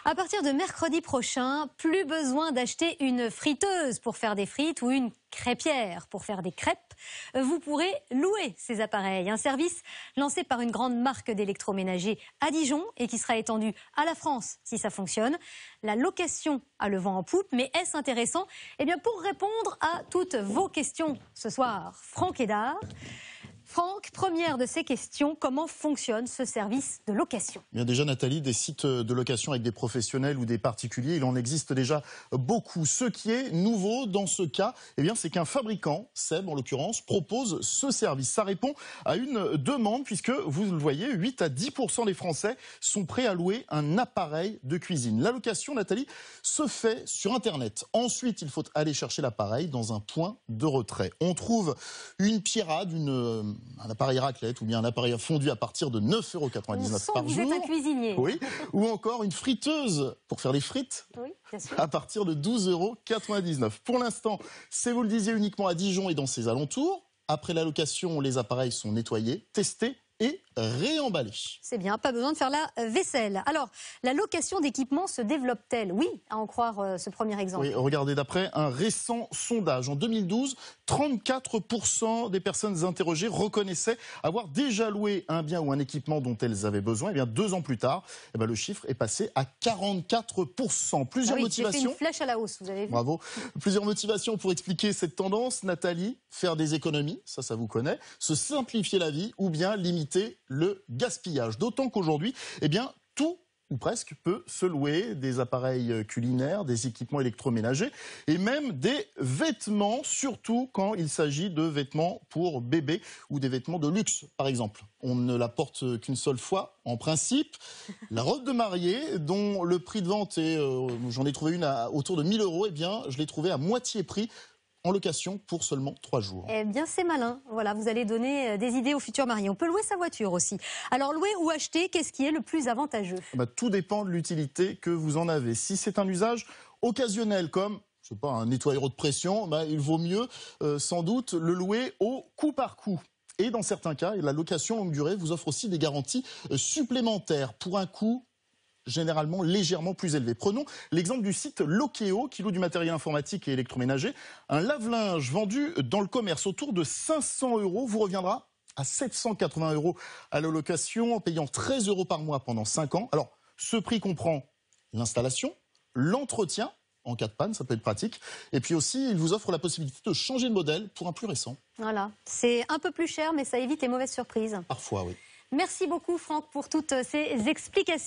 À partir de mercredi prochain, plus besoin d'acheter une friteuse pour faire des frites ou une crêpière pour faire des crêpes. Vous pourrez louer ces appareils. Un service lancé par une grande marque d'électroménager à Dijon et qui sera étendu à la France si ça fonctionne. La location a le vent en poupe, mais est-ce intéressant? Eh bien, pour répondre à toutes vos questions ce soir, Franck Hédard. Franck, première de ces questions, comment fonctionne ce service de location? Bien déjà Nathalie, des sites de location avec des professionnels ou des particuliers, il en existe déjà beaucoup. Ce qui est nouveau dans ce cas, eh bien, c'est qu'un fabricant, Seb en l'occurrence, propose ce service. Ça répond à une demande puisque, vous le voyez, 8 à 10% des Français sont prêts à louer un appareil de cuisine. La location, Nathalie, se fait sur Internet. Ensuite, il faut aller chercher l'appareil dans un point de retrait. On trouve une pierrade, un appareil raclette ou bien un appareil fondu à partir de 9,99 € par jour. Vous êtes un cuisinier. Oui, ou encore une friteuse pour faire les frites. Oui, bien sûr. À partir de 12,99 €. Pour l'instant, c'est, vous le disiez, uniquement à Dijon et dans ses alentours. Après la location, les appareils sont nettoyés, testés et réemballés. C'est bien, pas besoin de faire la vaisselle. Alors, la location d'équipements se développe-t-elle? Oui, à en croire ce premier exemple. Oui, regardez, d'après un récent sondage, en 2012, 34% des personnes interrogées reconnaissaient avoir déjà loué un bien ou un équipement dont elles avaient besoin. Et bien, 2 ans plus tard, le chiffre est passé à 44%. Plusieurs motivations. J'ai fait une flèche à la hausse, vous avez vu. Bravo. Plusieurs motivations pour expliquer cette tendance. Nathalie, faire des économies, ça vous connaît, se simplifier la vie ou bien limiter le gaspillage. D'autant qu'aujourd'hui, eh bien, tout ou presque peut se louer, des appareils culinaires, des équipements électroménagers et même des vêtements, surtout quand il s'agit de vêtements pour bébés ou des vêtements de luxe, par exemple. On ne la porte qu'une seule fois, en principe. La robe de mariée, dont le prix de vente est, j'en ai trouvé une autour de 1 000 €, eh bien, je l'ai trouvée à moitié prix, en location pour seulement 3 jours. Eh bien, c'est malin. Voilà, vous allez donner des idées aux futurs mariés. On peut louer sa voiture aussi. Alors, louer ou acheter, qu'est-ce qui est le plus avantageux? Tout dépend de l'utilité que vous en avez. Si c'est un usage occasionnel, comme un nettoyeur de pression, il vaut mieux sans doute le louer au coup par coup. Et dans certains cas, la location longue durée vous offre aussi des garanties supplémentaires pour un coût généralement légèrement plus élevé. Prenons l'exemple du site Lokeo qui loue du matériel informatique et électroménager. Un lave-linge vendu dans le commerce autour de 500 € vous reviendra à 780 € à la location en payant 13 € par mois pendant 5 ans. Alors, ce prix comprend l'installation, l'entretien, en cas de panne, ça peut être pratique. Et puis aussi, il vous offre la possibilité de changer de modèle pour un plus récent. Voilà, c'est un peu plus cher, mais ça évite les mauvaises surprises. Parfois, oui. Merci beaucoup, Franck, pour toutes ces explications.